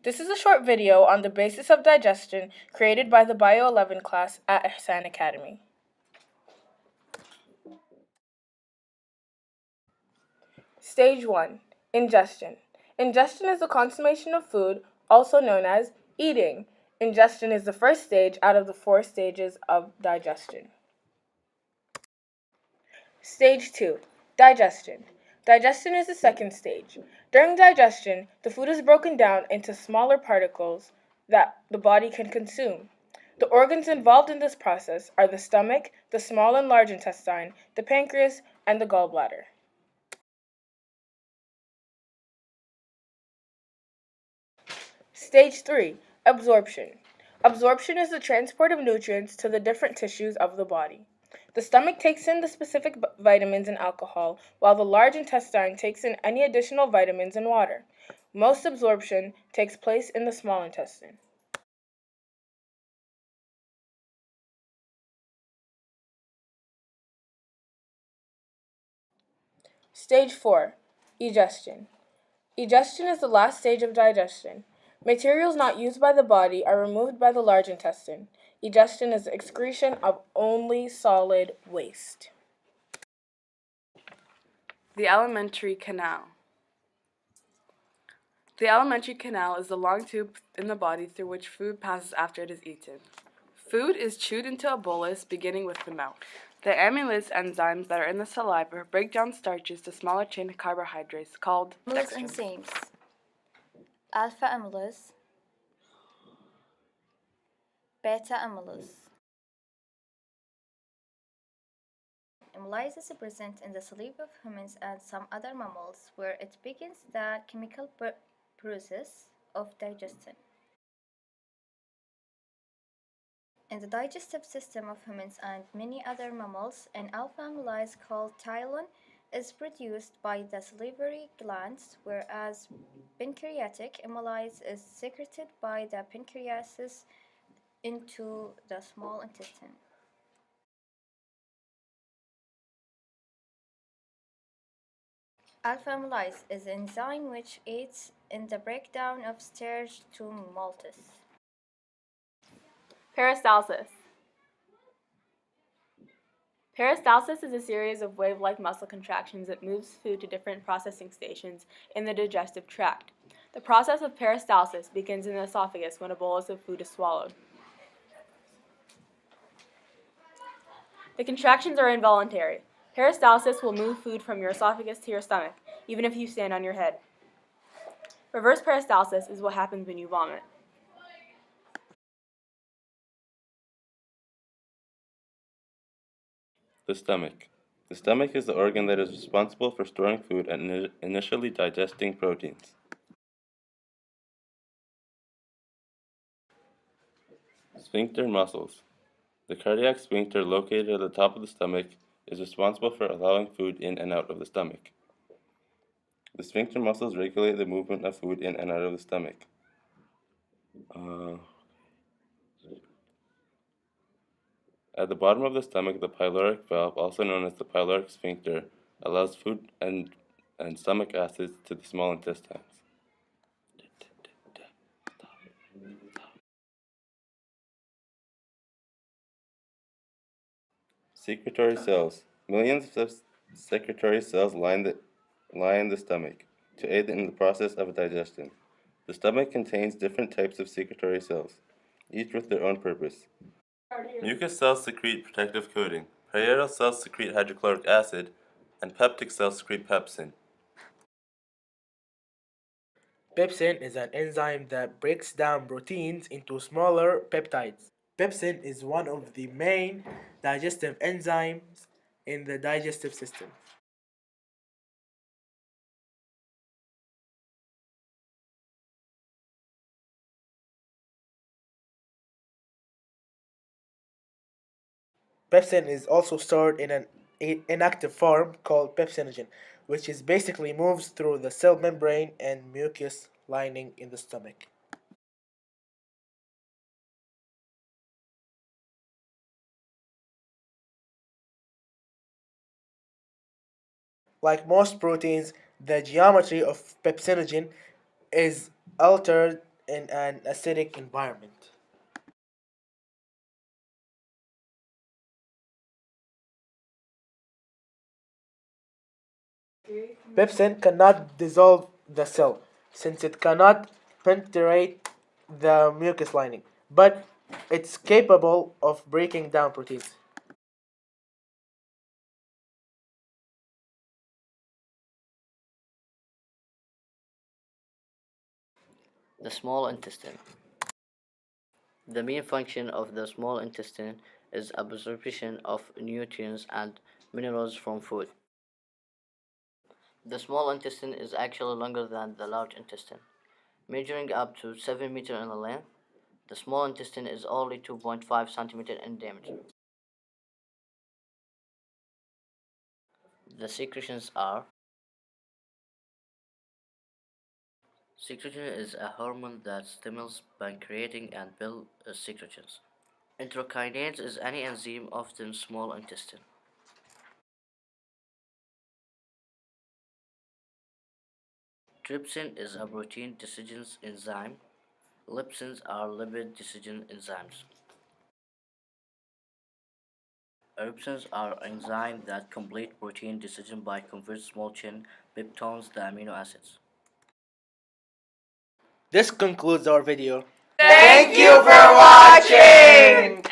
This is a short video on the basis of digestion created by the Bio 11 class at Ihsan Academy. Stage 1. Ingestion. Ingestion is the consummation of food, also known as eating. Ingestion is the first stage out of the 4 stages of digestion. Stage 2. Digestion. Digestion is the second stage. During digestion, the food is broken down into smaller particles that the body can consume. The organs involved in this process are the stomach, the small and large intestine, the pancreas, and the gallbladder. Stage 3. Absorption. Absorption is the transport of nutrients to the different tissues of the body. The stomach takes in the specific vitamins and alcohol, while the large intestine takes in any additional vitamins and water. Most absorption takes place in the small intestine. Stage 4. Egestion. Egestion is the last stage of digestion. Materials not used by the body are removed by the large intestine. Egestion is the excretion of only solid waste. The alimentary canal. The alimentary canal is the long tube in the body through which food passes after it is eaten. Food is chewed into a bolus beginning with the mouth. The amylase enzymes that are in the saliva break down starches to smaller chain carbohydrates called Amylase dextrins. enzymes. Alpha amylase, beta amylase. Amylase is present in the saliva of humans and some other mammals, where it begins the chemical process of digestion. In the digestive system of humans and many other mammals, an alpha amylase called ptyalin is produced by the salivary glands, whereas pancreatic amylase is secreted by the pancreas into the small intestine. Alpha amylase is an enzyme which aids in the breakdown of starch to maltose. Peristalsis. Peristalsis is a series of wave-like muscle contractions that moves food to different processing stations in the digestive tract. The process of peristalsis begins in the esophagus when a bolus of food is swallowed. The contractions are involuntary. Peristalsis will move food from your esophagus to your stomach, even if you stand on your head. Reverse peristalsis is what happens when you vomit. The stomach. The stomach is the organ that is responsible for storing food and initially digesting proteins. Sphincter muscles. The cardiac sphincter located at the top of the stomach is responsible for allowing food in and out of the stomach. The sphincter muscles regulate the movement of food in and out of the stomach. At the bottom of the stomach, the pyloric valve, also known as the pyloric sphincter, allows food and stomach acids to the small intestines. Secretory cells. Millions of secretory cells line the stomach to aid in the process of digestion. The stomach contains different types of secretory cells, each with their own purpose. Mucous cells secrete protective coating. Parietal cells secrete hydrochloric acid, and peptic cells secrete pepsin. Pepsin is an enzyme that breaks down proteins into smaller peptides. Pepsin is one of the main digestive enzymes in the digestive system. Pepsin is also stored in an inactive form called pepsinogen, which is basically moves through the cell membrane and mucous lining in the stomach. Like most proteins, the geometry of pepsinogen is altered in an acidic environment. Pepsin cannot dissolve the cell since it cannot penetrate the mucus lining, but it's capable of breaking down proteins. The small intestine. The main function of the small intestine is absorption of nutrients and minerals from food. The small intestine is actually longer than the large intestine, measuring up to 7 meters in length. The small intestine is only 2.5 centimeters in diameter. The secretions are: secretion is a hormone that stimulates pancreating and bile secretions. Enterokinase is any enzyme, often small intestine. Trypsin is a protein digestion enzyme. Lipsins are lipid digestion enzymes. Eripsins are enzymes that complete protein digestion by converting small chain peptones to amino acids. This concludes our video. Thank you for watching!